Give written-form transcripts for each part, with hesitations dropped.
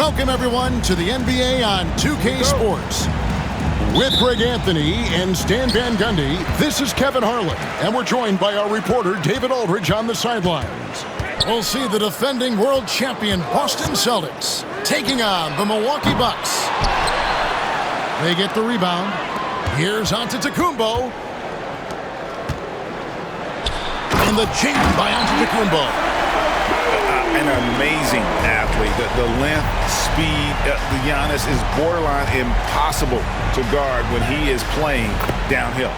Welcome, everyone, to the NBA on 2K Sports. With Greg Anthony and Stan Van Gundy, this is Kevin Harlan, and we're joined by our reporter, David Aldridge, on the sidelines. We'll see the defending world champion Boston Celtics taking on the Milwaukee Bucks. They get the rebound. Here's Antetokounmpo. And the chain by Antetokounmpo. An amazing athlete. The length, speed, the Giannis is borderline impossible to guard when he is playing downhill.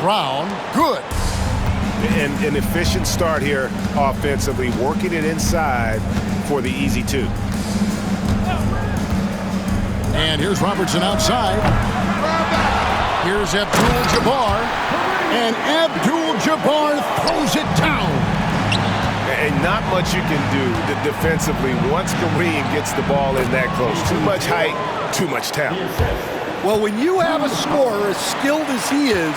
Brown, good. An efficient start here offensively, working it inside for the easy two. And here's Robertson outside. Here's Abdul-Jabbar. And Abdul-Jabbar throws it down. And not much you can do defensively once Kareem gets the ball in that close. Too much height, too much talent. Well, when you have a scorer as skilled as he is,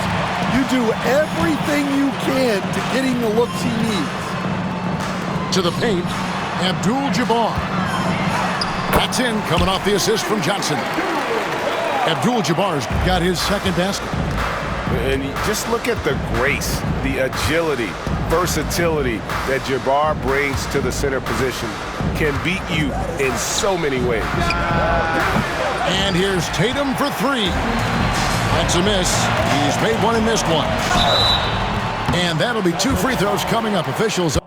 you do everything you can to getting the looks he needs. To the paint, Abdul-Jabbar. That's in, coming off the assist from Johnson. Abdul-Jabbar's got his second basket. And just look at the grace, the agility, versatility that Jabbar brings to the center position. Can beat you in so many ways. And here's Tatum for three. That's a miss. He's made one and missed one. And that'll be two free throws coming up. Officials.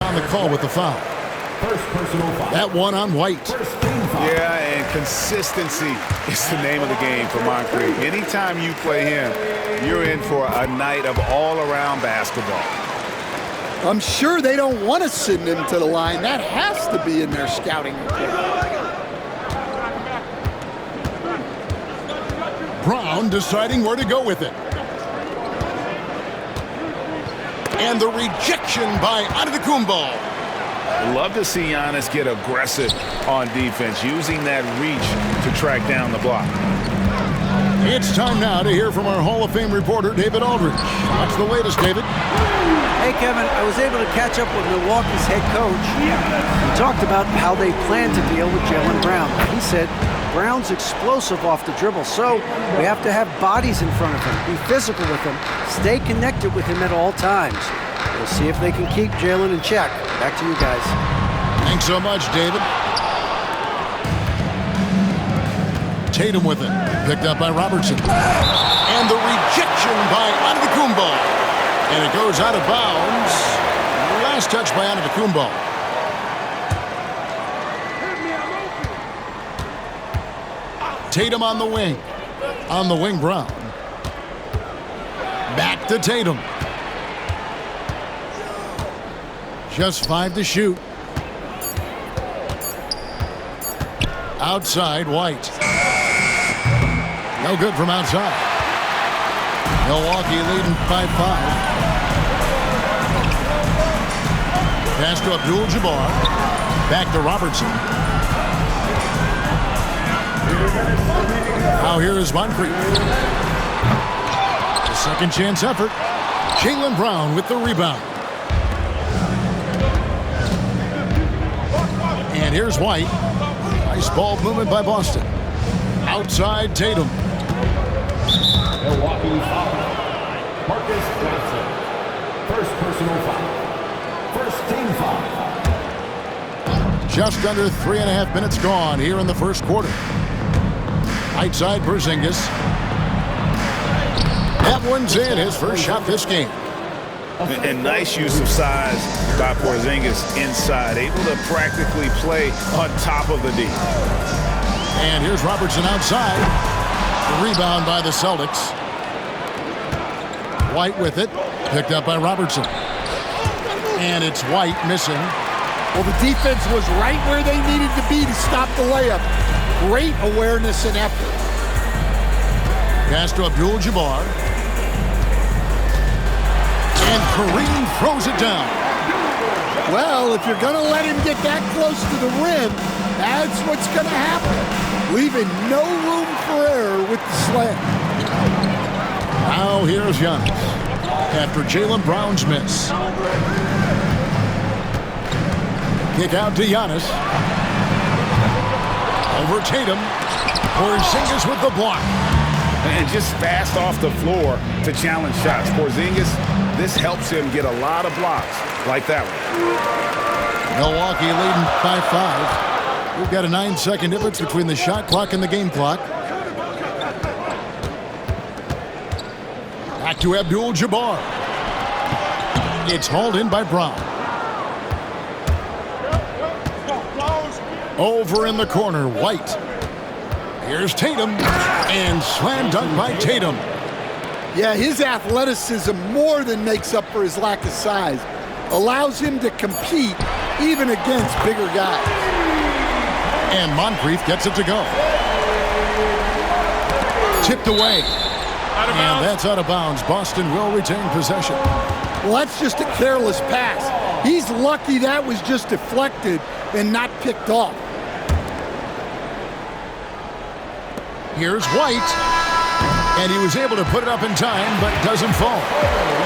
On the call with the foul. First personal foul. That one on White. Yeah, and consistency is the name of the game for Moncrief. Anytime you play him, you're in for a night of all-around basketball. I'm sure they don't want to send him to the line. That has to be in their scouting report. Brown deciding where to go with it. And the rejection by Antetokounmpo. Love to see Giannis get aggressive on defense, using that reach to track down the block. It's time now to hear from our Hall of Fame reporter, David Aldridge. What's the latest, David? Hey, Kevin, I was able to catch up with Milwaukee's head coach. He talked about how they plan to deal with Jaylen Brown. He said Brown's explosive off the dribble, so we have to have bodies in front of him, be physical with him, stay connected with him at all times. We'll see if they can keep Jaylen in check. Back to you guys. Thanks so much, David. Tatum with it. Picked up by Robertson. And the rejection by Antetokounmpo. And it goes out of bounds. Last touch by Antetokounmpo. Tatum on the wing. On the wing, Brown. Back to Tatum. Just 5 to shoot. Outside, White. No good from outside. Milwaukee leading 5-5. Pass to Abdul-Jabbar. Back to Robertson. Now here is Moncrief. The second chance effort. Jaylen Brown with the rebound. And here's White. Nice ball movement by Boston. Outside, Tatum. Milwaukee foul. Marcus Johnson. First personal foul. First team foul. Just under 3.5 minutes gone here in the first quarter. Right side, Porzingis. That one's in, his first shot this game. And nice use of size by Porzingis inside, able to practically play on top of the D. And here's Robertson outside. The rebound by the Celtics. White with it, picked up by Robertson. And it's White missing. Well, the defense was right where they needed to be to stop the layup. Great awareness and effort. Pass to Abdul-Jabbar. And Kareem throws it down. Well, if you're going to let him get that close to the rim, that's what's going to happen. Leaving no room for error with the slam. Now here's Giannis after Jaylen Brown's miss. Kick out to Giannis. Over Tatum. Porzingis with the block. And just fast off the floor to challenge shots. Porzingis, this helps him get a lot of blocks like that one. Milwaukee leading by 5. We've got a 9-second difference between the shot clock and the game clock. Back to Abdul-Jabbar. It's hauled in by Brown. Over in the corner, White. Here's Tatum, and slam dunk by Tatum. Yeah, his athleticism more than makes up for his lack of size. Allows him to compete even against bigger guys. And Moncrief gets it to go. Tipped away. And that's out of bounds. Boston will retain possession. Well, that's just a careless pass. He's lucky that was just deflected and not picked off. Here's White. And he was able to put it up in time, but doesn't fall.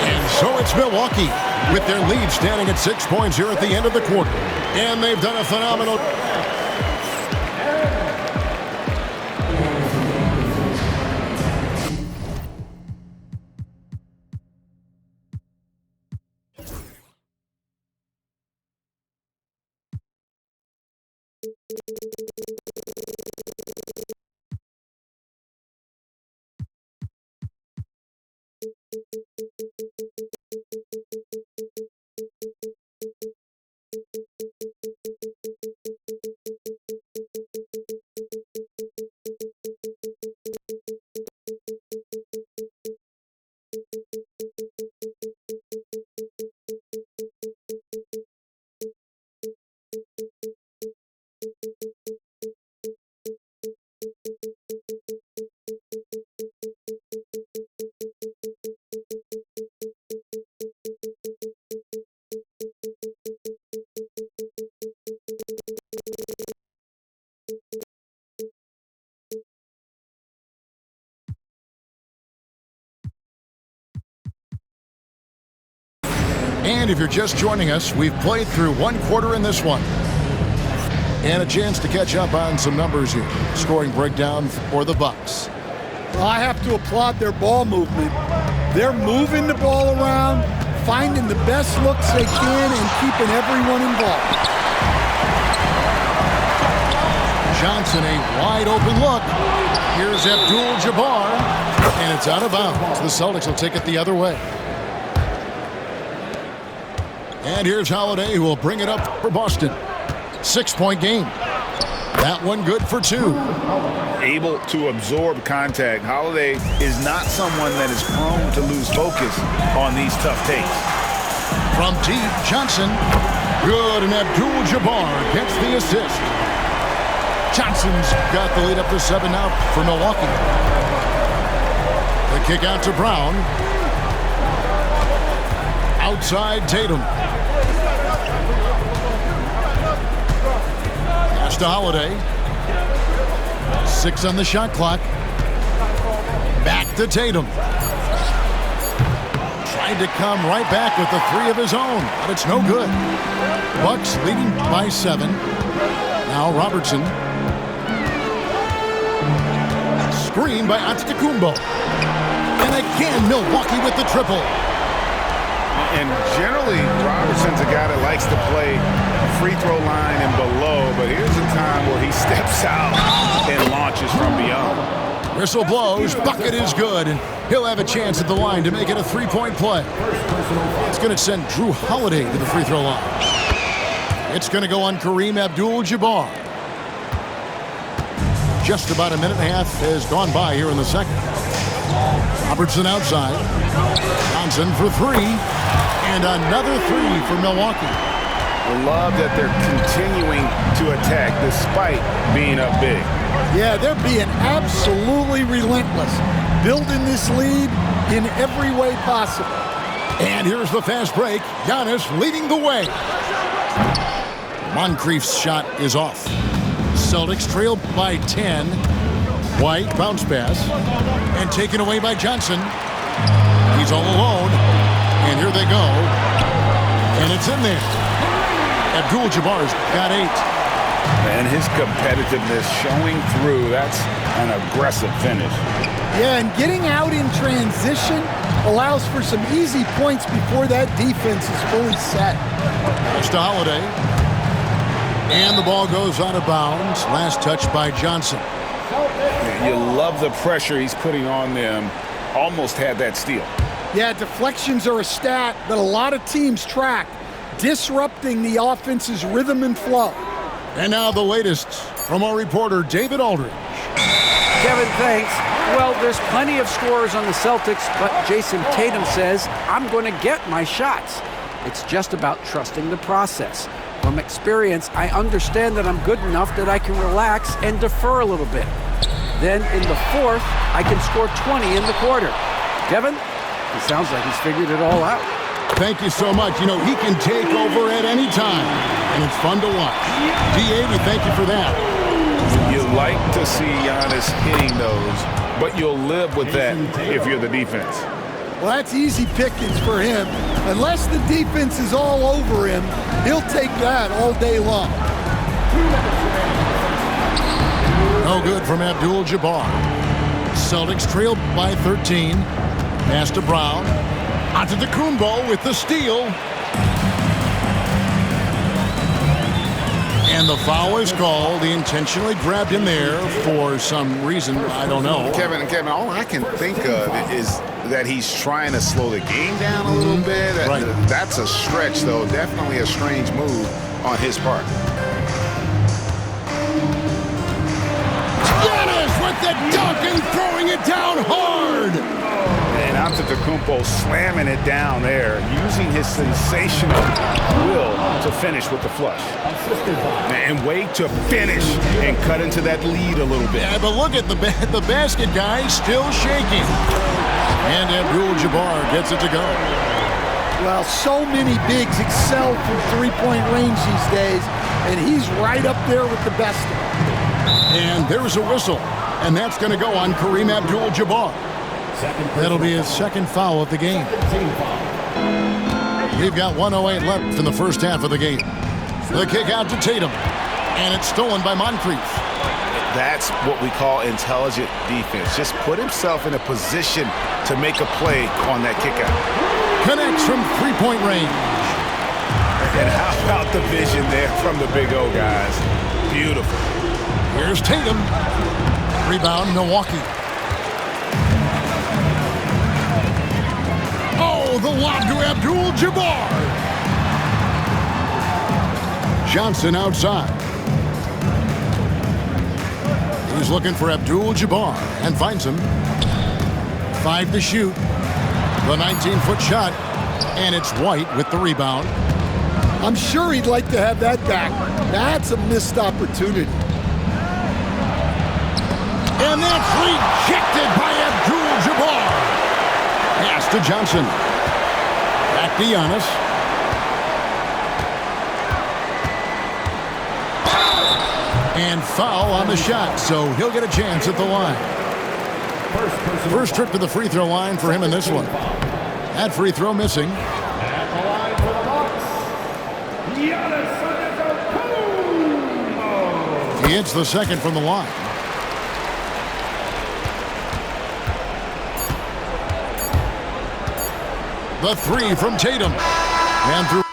And so it's Milwaukee with their lead standing at 6 points here at the end of the quarter. And they've done a phenomenal... And if you're just joining us, we've played through one quarter in this one. And a chance to catch up on some numbers here. Scoring breakdown for the Bucks. Well, I have to applaud their ball movement. They're moving the ball around, finding the best looks they can, and keeping everyone involved. Johnson, a wide open look. Here's Abdul-Jabbar, and it's out of bounds. The Celtics will take it the other way. And here's Holiday, who will bring it up for Boston. 6-point game. That one good for 2. Able to absorb contact. Holiday is not someone that is prone to lose focus on these tough takes. From deep, Johnson. Good, and Abdul-Jabbar gets the assist. Johnson's got the lead up to 7 now for Milwaukee. The kick out to Brown. Outside Tatum. Pass to Holiday. 6 on the shot clock. Back to Tatum. Tried to come right back with the 3 of his own, but it's no good. Bucks leading by 7. Now Robertson. Screen by Antetokounmpo. And again, Milwaukee with the triple. And generally, Robertson's a guy that likes to play free throw line and below, but here's a time where he steps out and launches from beyond. Whistle blows, bucket is good, and he'll have a chance at the line to make it a 3-point play. It's going to send Drew Holiday to the free throw line. It's going to go on Kareem Abdul-Jabbar. Just about a minute and a half has gone by here in the second. Robertson outside. Johnson for 3. And another 3 for Milwaukee. Love that they're continuing to attack despite being up big. Yeah, they're being absolutely relentless, building this lead in every way possible. And here's the fast break. Giannis leading the way. Moncrief's shot is off. Celtics trail by 10. White bounce pass and taken away by Johnson. He's all alone. And here they go. And it's in there. Abdul-Jabbar's got 8. And his competitiveness showing through. That's an aggressive finish. Yeah, and getting out in transition allows for some easy points before that defense is fully set. Pass to Holiday. And the ball goes out of bounds. Last touch by Johnson. You love the pressure he's putting on them. Almost had that steal. Yeah, deflections are a stat that a lot of teams track, disrupting the offense's rhythm and flow. And now the latest from our reporter, David Aldridge. Kevin, thanks. Well, there's plenty of scorers on the Celtics, but Jason Tatum says, I'm going to get my shots. It's just about trusting the process. From experience, I understand that I'm good enough that I can relax and defer a little bit. Then in the fourth, I can score 20 in the quarter. Kevin, it sounds like he's figured it all out. Thank you so much. You know, he can take over at any time, and it's fun to watch. D.A., we thank you for that. You like to see Giannis hitting those, but you'll live with that if you're the defense. Well, that's easy pickings for him. Unless the defense is all over him, he'll take that all day long. No good from Abdul-Jabbar. Celtics trail by 13. Pass to Brown. Onto the Kumbo with the steal. And the foul is called. He intentionally grabbed him there for some reason. I don't know. Kevin, all I can think of is that he's trying to slow the game down a little bit. Right. That's a stretch, though. Definitely a strange move on his part. Giannis with the dunk and throwing it down hard. And Antetokounmpo slamming it down there, using his sensational will to finish with the flush. And wait to finish and cut into that lead a little bit. Yeah, but look at the basket guy still shaking. And Abdul-Jabbar gets it to go. Well, so many bigs excel from three-point range these days, and he's right up there with the best of them. And there's a whistle, and that's going to go on Kareem Abdul-Jabbar. That'll be his second foul of the game. We've got 1:08 left in the first half of the game. The kick out to Tatum, and it's stolen by Moncrief. That's what we call intelligent defense. Just put himself in a position to make a play on that kick out. Connects from three-point range. And how about the vision there from the Big O guys? Beautiful. Here's Tatum. Rebound, Milwaukee. Oh, the lob to Abdul-Jabbar. Johnson outside. He's looking for Abdul-Jabbar and finds him. 5 to shoot. The 19-foot shot. And it's White with the rebound. I'm sure he'd like to have that back. That's a missed opportunity. And that's rejected by Abdul-Jabbar. Pass to Johnson. Back to Giannis. And foul on the shot, so he'll get a chance at the line. First trip to the free throw line for him in this one. That free throw missing. At the line for the Bucks, Giannis Antetokounmpo. He hits the second from the line. The three from Tatum. And through